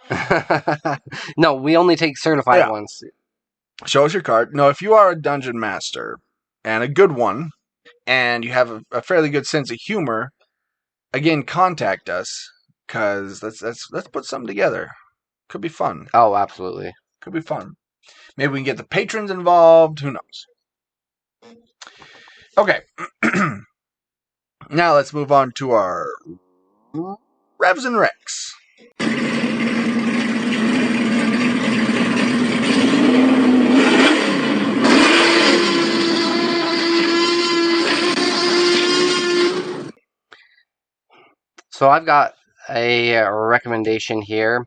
no, we only take certified ones. Show us your card. No, if you are a dungeon master and a good one, and you have a fairly good sense of humor, again, contact us, because let's put something together. Could be fun. Oh, absolutely. Could be fun. Maybe we can get the patrons involved. Who knows? Okay. Now let's move on to our Revs and Recs. So I've got a recommendation here,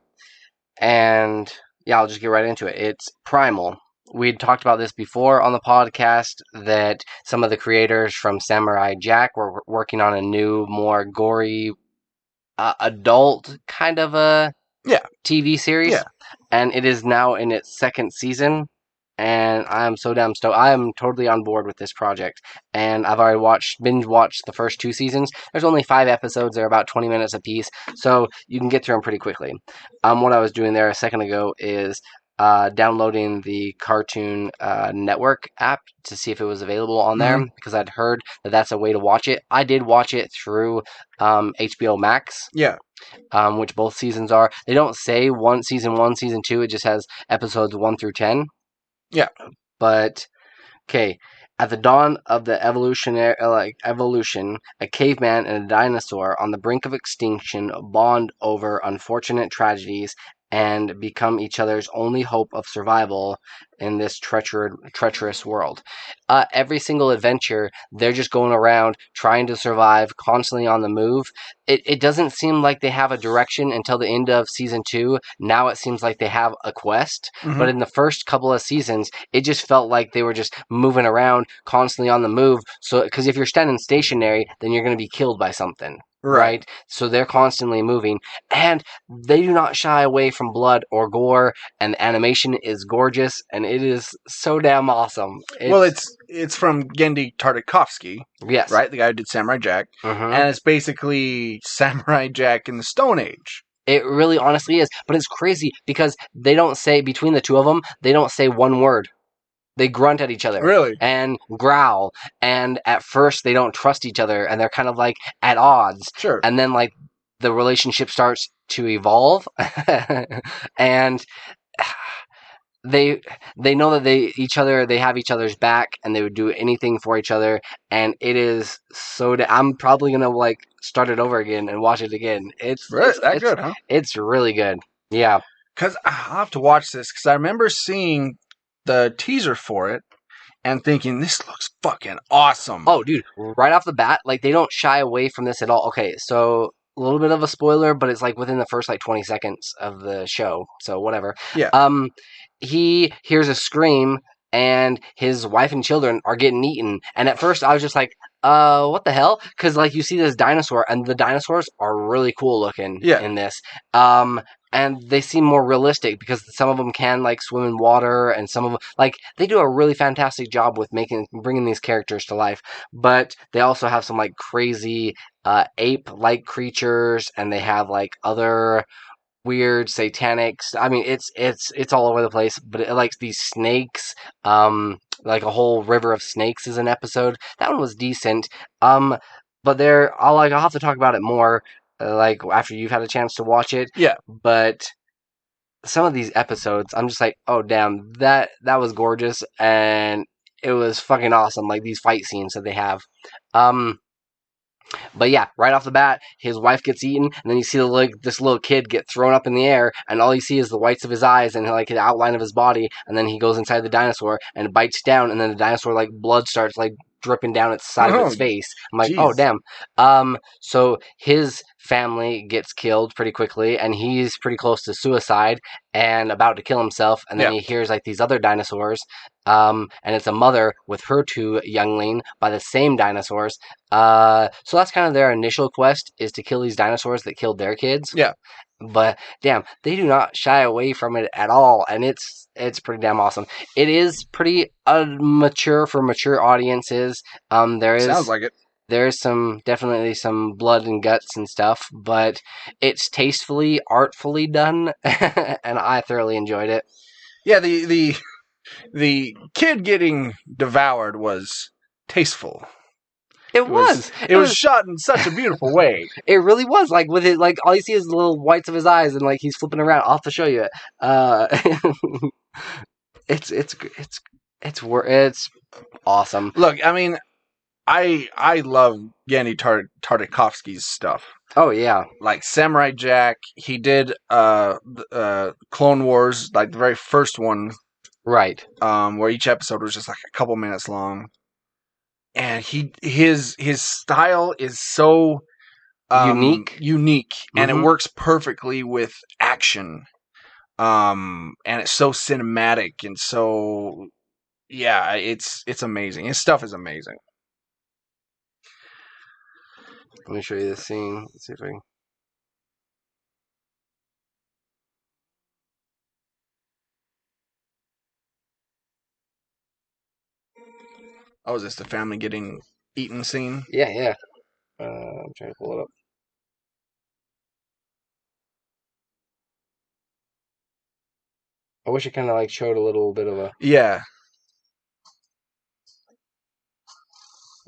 and yeah, I'll just get right into it. It's Primal. We'd talked about this before on the podcast, that some of the creators from Samurai Jack were working on a new, more gory, adult kind of a TV series. Yeah. And it is now in its second season. And I'm so damn stoked. I am totally on board with this project. And I've already binge watched the first 2 seasons. There's only 5 episodes. They're about 20 minutes apiece. So you can get through them pretty quickly. What I was doing there a second ago is downloading the Cartoon Network app to see if it was available on there, because I'd heard that that's a way to watch it. I did watch it through HBO Max. Yeah. Which both seasons are. They don't say season 1, season 2. It just has episodes 1 through 10. Yeah. But, okay, at the dawn of the evolution, a caveman and a dinosaur on the brink of extinction bond over unfortunate tragedies and become each other's only hope of survival in this treacherous world. Every single adventure, they're just going around trying to survive, constantly on the move. It doesn't seem like they have a direction until the end of season 2. Now it seems like they have a quest. But in the first couple of seasons, it just felt like they were just moving around, constantly on the move. So, because if you're standing stationary, then you're going to be killed by something. Right? So they're constantly moving, and they do not shy away from blood or gore, and the animation is gorgeous, and it is so damn awesome. It's from Genndy Tartakovsky. Yes. Right? The guy who did Samurai Jack. And it's basically Samurai Jack in the Stone Age. It really honestly is, but it's crazy because they don't say, between the two of them, they don't say one word. They grunt at each other. Really? And growl. And at first they don't trust each other, and they're kind of like at odds. Sure. And then like the relationship starts to evolve. And they know that they have each other's back, and they would do anything for each other. And it is so I'm probably gonna like start it over again and watch it again. It's good, huh? It's really good. Yeah. Because I'll have to watch this, because I remember seeing the teaser for it and thinking, this looks fucking awesome. Oh, dude, right off the bat, like, they don't shy away from this at all. Okay, so a little bit of a spoiler, but it's like within the first like 20 seconds of the show, so whatever. Yeah. He hears a scream, and his wife and children are getting eaten. And at first I was just like, what the hell? Because like you see this dinosaur, and the dinosaurs are really cool looking in this. And they seem more realistic because some of them can like swim in water, and some of them, like, they do a really fantastic job with bringing these characters to life. But they also have some like crazy ape-like creatures, and they have like other weird satanics. I mean, it's all over the place. But it likes these snakes. Like a whole river of snakes is an episode. That one was decent. But I'll have to talk about it more. Like after you've had a chance to watch it. Yeah. But some of these episodes, I'm just like, oh damn, that was gorgeous, and it was fucking awesome. Like these fight scenes that they have. But yeah, right off the bat, his wife gets eaten, and then you see this little kid get thrown up in the air, and all you see is the whites of his eyes and like the outline of his body, and then he goes inside the dinosaur and it bites down, and then the dinosaur like blood starts like dripping down its side of its face. I'm like, oh damn. So his family gets killed pretty quickly, and he's pretty close to suicide and about to kill himself, and then he hears like these other dinosaurs, and it's a mother with her 2 youngling by the same dinosaurs. So that's kind of their initial quest, is to kill these dinosaurs that killed their kids. Yeah. But damn, they do not shy away from it at all, and it's pretty damn awesome. It is pretty mature for mature audiences. Sounds like it. There's definitely some blood and guts and stuff, but it's tastefully, artfully done, and I thoroughly enjoyed it. Yeah, the kid getting devoured was tasteful. It was. It was shot in such a beautiful way. It really was. Like with it, like all you see is the little whites of his eyes, and like he's flipping around. I'll have to show you it. It's awesome. Look, I mean, I love Genndy Tartakovsky's stuff. Oh yeah, like Samurai Jack. He did Clone Wars, like the very first one, right? Where each episode was just like a couple minutes long, and his style is so unique, and it works perfectly with action. And it's so cinematic and so it's amazing. His stuff is amazing. Let me show you this scene. Let's see if I can. Oh, is this the family getting eaten scene? Yeah. I'm trying to pull it up. I wish it kind of like showed a little bit of a. Yeah.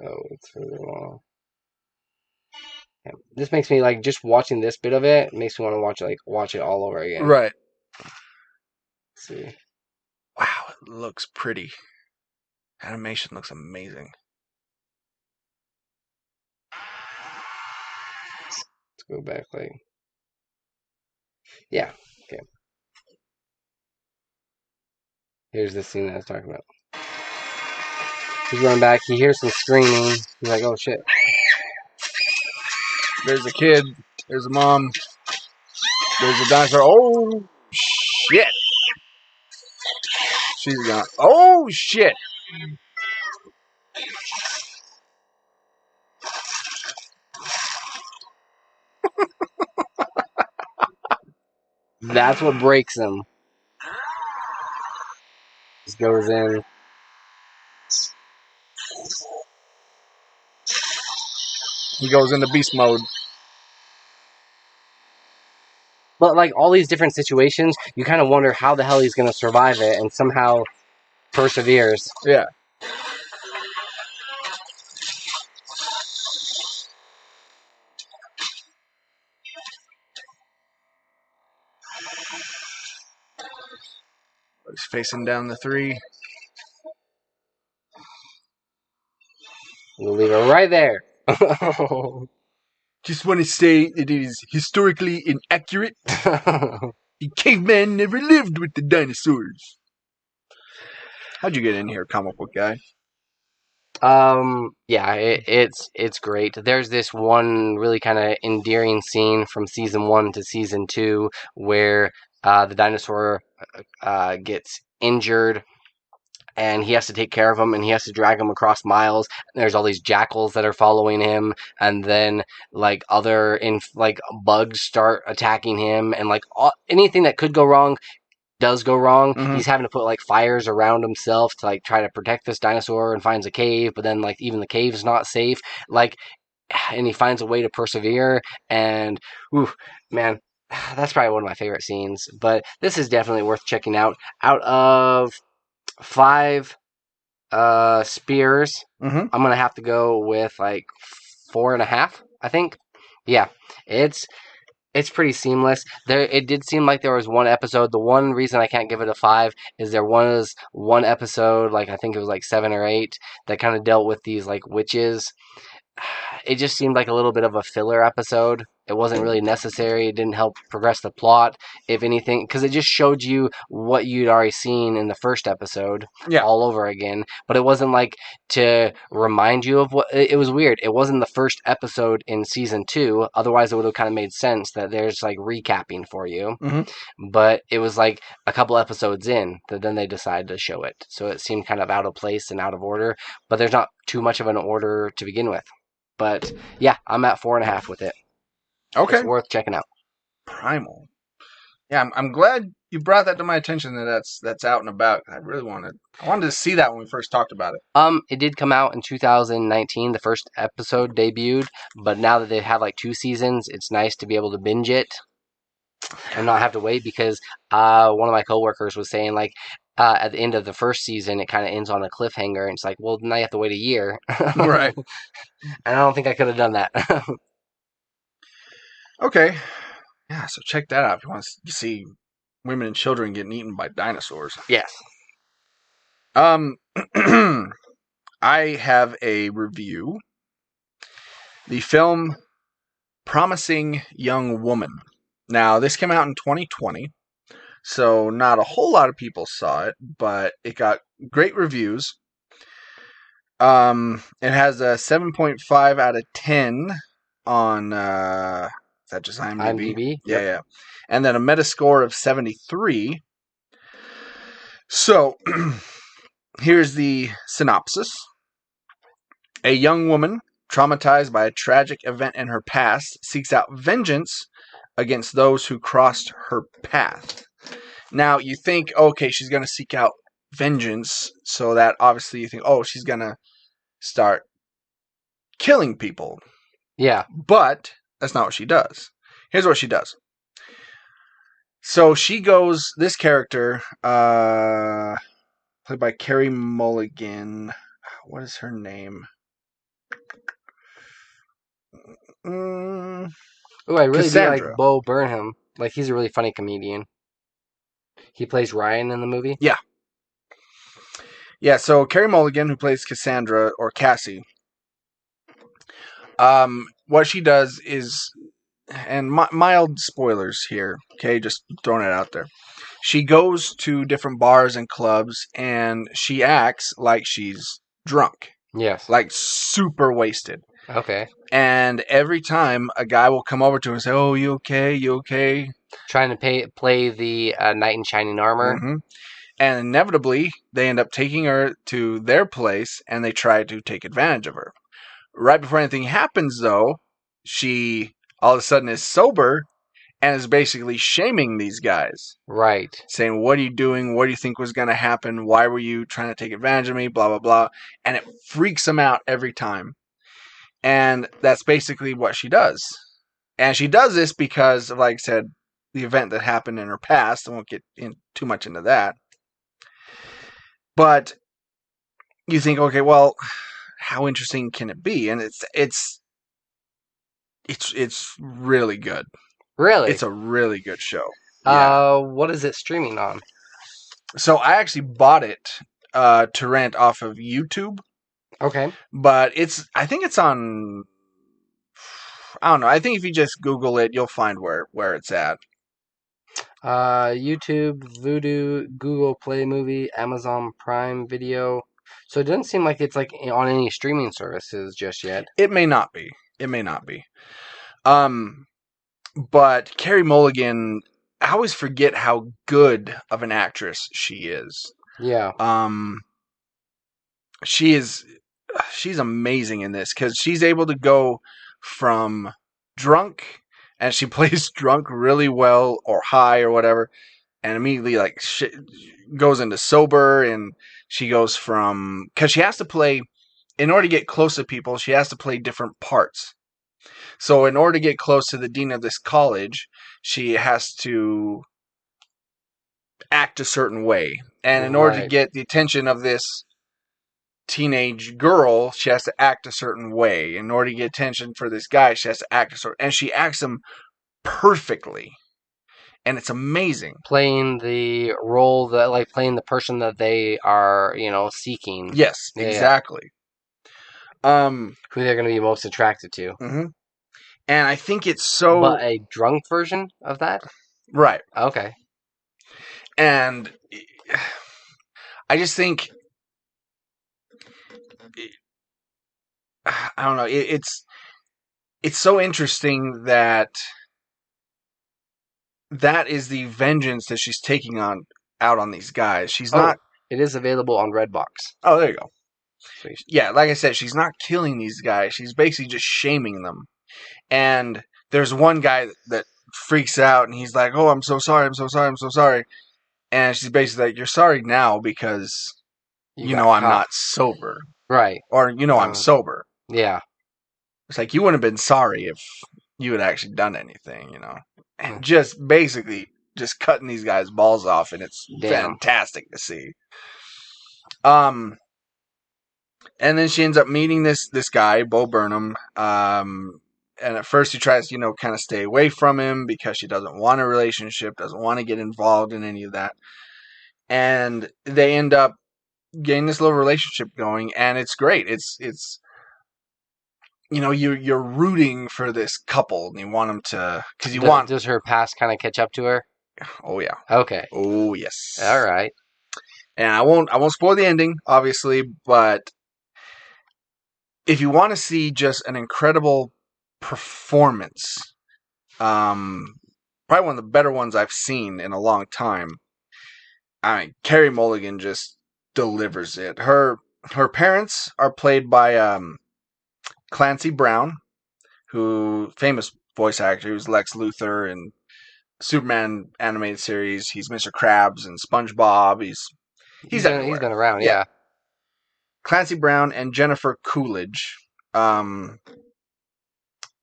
Oh, it's further along. Yeah. This makes me like just watching this bit of it makes me want to watch it all over again. Right. Let's see. Wow, it looks pretty. Animation looks amazing. Let's go back like. Yeah. Okay. Here's the scene that I was talking about. He's running back. He hears some screaming. He's like, "Oh shit!" There's a kid. There's a mom. There's a dinosaur. Oh shit! She's gone. Oh shit! That's what breaks him. Just goes in. He goes into beast mode. But like all these different situations, you kind of wonder how the hell he's going to survive it, and somehow perseveres. Yeah. He's facing down the 3. We'll leave it right there. Just want to say it is historically inaccurate. Caveman never lived with the dinosaurs. How'd you get in here, comic book guy? Yeah, it's great. There's this one really kind of endearing scene from season 1 to season 2 where the dinosaur gets injured. And he has to take care of him, and he has to drag him across miles. And there's all these jackals that are following him, and then like other bugs start attacking him, and like anything that could go wrong does go wrong. Mm-hmm. He's having to put like fires around himself to like try to protect this dinosaur, and finds a cave, but then like even the cave's not safe. Like, and he finds a way to persevere, and man, that's probably one of my favorite scenes. But this is definitely worth checking out. Out of 5 spears, I'm gonna have to go with like 4.5, I think. Yeah, it's pretty seamless. It did seem like there was one episode. The one reason I can't give it a 5 is there was one episode, like I think it was like 7 or 8, that kind of dealt with these like witches. It just seemed like a little bit of a filler episode. It wasn't really necessary. It didn't help progress the plot, if anything, because it just showed you what you'd already seen in the first episode all over again. But it wasn't like to remind you of what... It was weird. It wasn't the first episode in season 2. Otherwise, it would have kind of made sense that there's like recapping for you. Mm-hmm. But it was like a couple episodes in that then they decided to show it. So it seemed kind of out of place and out of order. But there's not too much of an order to begin with. But yeah, I'm at 4.5 with it. Okay, it's worth checking out. Primal. Yeah, I'm glad you brought that to my attention. That's out and about. I wanted to see that when we first talked about it. It did come out in 2019. The first episode debuted, but now that they have like 2 seasons, it's nice to be able to binge it and not have to wait, because one of my coworkers was saying like at the end of the first season, it kind of ends on a cliffhanger, and it's like, well, now you have to wait a year. Right. And I don't think I could have done that. Okay. Yeah, so check that out if you want to see women and children getting eaten by dinosaurs. Yes. I have a review. The film Promising Young Woman. Now, this came out in 2020, so not a whole lot of people saw it, but it got great reviews. It has a 7.5 out of 10 on, is that just IMDb? Yep. Yeah. And then a Metascore of 73. So, here's the synopsis. A young woman, traumatized by a tragic event in her past, seeks out vengeance against those who crossed her path. Now, you think, okay, she's going to seek out vengeance, so that obviously you think, oh, she's going to start killing people. Yeah. But that's not what she does. Here's what she does. So she goes, this character, played by Carey Mulligan. What is her name? Oh, I really Cassandra. do like Bo Burnham. Like, he's a really funny comedian. He plays Ryan in the movie. Yeah. Yeah, so Carey Mulligan, who plays Cassandra, or Cassie, what she does is, and mild spoilers here, okay, just throwing it out there. She goes to different bars and clubs, and she acts like she's drunk. Yes. Like super wasted. Okay. And every time a guy will come over to her and say, oh, you okay? You okay? Trying to play the knight in shining armor. Mm-hmm. And inevitably, they end up taking her to their place, and they try to take advantage of her. Right before anything happens, though, she all of a sudden is sober and is basically shaming these guys. Right. Saying, what are you doing? What do you think was going to happen? Why were you trying to take advantage of me? Blah, blah, blah. And it freaks them out every time. And that's basically what she does. And she does this because of, like I said, the event that happened in her past. I won't get too much into that. But you think, okay, well, how interesting can it be? And it's really good. Really? It's a really good show. Yeah. What is it streaming on? So I actually bought it to rent off of YouTube. Okay. But I think it's on, I don't know. I think if you just Google it, you'll find where it's at. YouTube, Vudu, Google Play Movie, Amazon Prime Video. So it doesn't seem like it's like on any streaming services just yet. It may not be. But Carey Mulligan, I always forget how good of an actress she is. Yeah. She's amazing in this because she's able to go from drunk, and she plays drunk really well, or high or whatever, and immediately like goes into sober, and she goes from, because she has to play, in order to get close to people, she has to play different parts. So in order to get close to the dean of this college, she has to act a certain way, and in order to get the attention of this teenage girl, she has to act a certain way. In order to get attention for this guy, she has to act a certain, and she acts them perfectly, and it's amazing. Playing the role that, like, playing the person that they are, seeking. Yes, exactly. Who they're going to be most attracted to. Mm-hmm. And I think it's so. But a drunk version of that? Right. Okay. And I just think, I don't know, it's so interesting that is the vengeance that she's taking out on these guys. She's not. It is available on Redbox. Oh, there you go. Yeah, like I said, she's not killing these guys. She's basically just shaming them. And there's one guy that freaks out, and he's like, oh, I'm so sorry, I'm so sorry, I'm so sorry. And she's basically like, you're sorry now because, I'm not sober. Right. Or, I'm sober. Yeah. It's like, you wouldn't have been sorry if you had actually done anything, And just basically just cutting these guys' balls off, and it's fantastic to see. And then she ends up meeting this guy, Bo Burnham. And at first she tries, kind of stay away from him because she doesn't want a relationship, doesn't want to get involved in any of that. And they end up getting this little relationship going, and it's great. It's you're rooting for this couple, and you want them to, because Does her past kind of catch up to her? Oh yeah. Okay. Oh yes. All right. And I won't spoil the ending, obviously, but if you want to see just an incredible performance, probably one of the better ones I've seen in a long time. I mean, Carey Mulligan just delivers it. Her parents are played by Clancy Brown, who famous voice actor, who's Lex Luthor in Superman animated series. He's Mr. Krabs and SpongeBob. He's been around, yeah. Clancy Brown and Jennifer Coolidge. And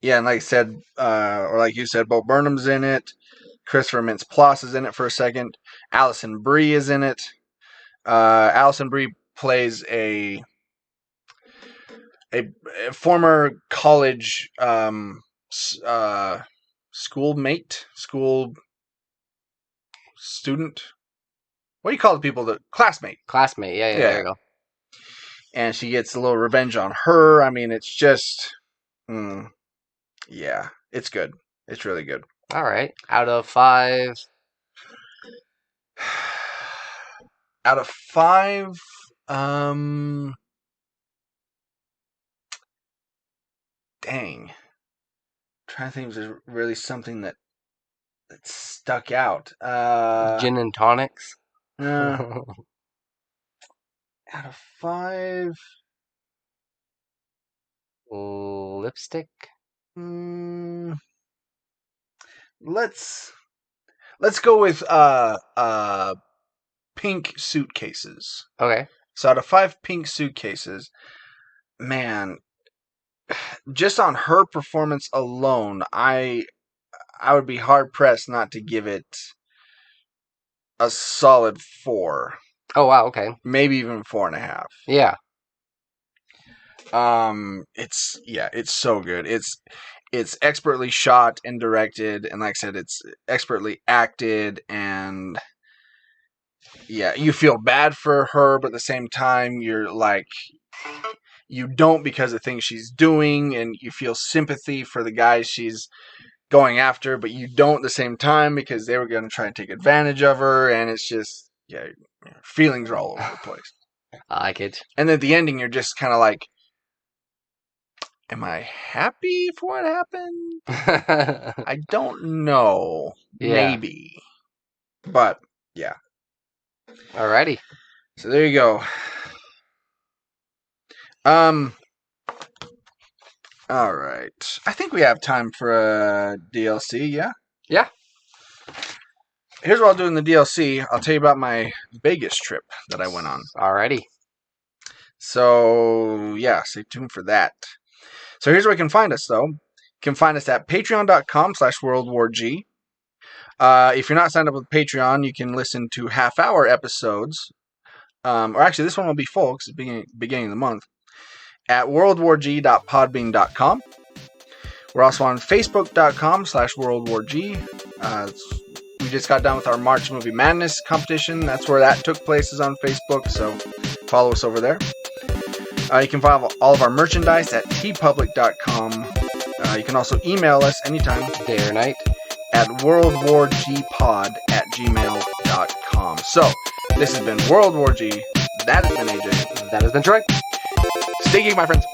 like I said, or like you said, Bo Burnham's in it. Christopher Mintz-Plasse is in it for a second. Alison Brie is in it. Alison Brie plays a former college schoolmate, school student. What do you call the people classmate? Classmate, yeah, there you go. And she gets a little revenge on her. I mean, it's just, it's good. It's really good. All right. Out of 5. Out of 5, dang. I'm trying to think if there's really something that stuck out. Gin and tonics? Out of 5. Lipstick? Let's go with pink suitcases. Okay. So out of 5 pink suitcases, man, just on her performance alone, I would be hard pressed not to give it a solid 4. Oh wow, okay. Maybe even 4.5. Yeah. It's so good. It's expertly shot and directed, and like I said, it's expertly acted, and you feel bad for her, but at the same time, you're like, you don't because of things she's doing, and you feel sympathy for the guys she's going after, but you don't at the same time because they were going to try and take advantage of her, and it's just, feelings are all over the place. I like it. And at the ending, you're just kind of like, am I happy for what happened? I don't know. Yeah. Maybe. But, yeah. Alrighty. So there you go. Alright. I think we have time for a DLC, yeah? Yeah. Here's what I'll do in the DLC. I'll tell you about my Vegas trip that I went on. Alrighty. So, stay tuned for that. So here's where you can find us, though. You can find us at patreon.com/WorldWarG. If you're not signed up with Patreon, you can listen to half-hour episodes. Or actually, this one will be full because it's beginning of the month. At worldwarg.podbean.com. We're also on facebook.com/WorldWarG. We just got done with our March Movie Madness competition. That's where that took place, is on Facebook, so follow us over there. You can find all of our merchandise at tpublic.com. You can also email us anytime, day or night, at worldwargpod@gmail.com. So, this has been World War G. That has been AJ. That has been Troy. Stay geek, my friends.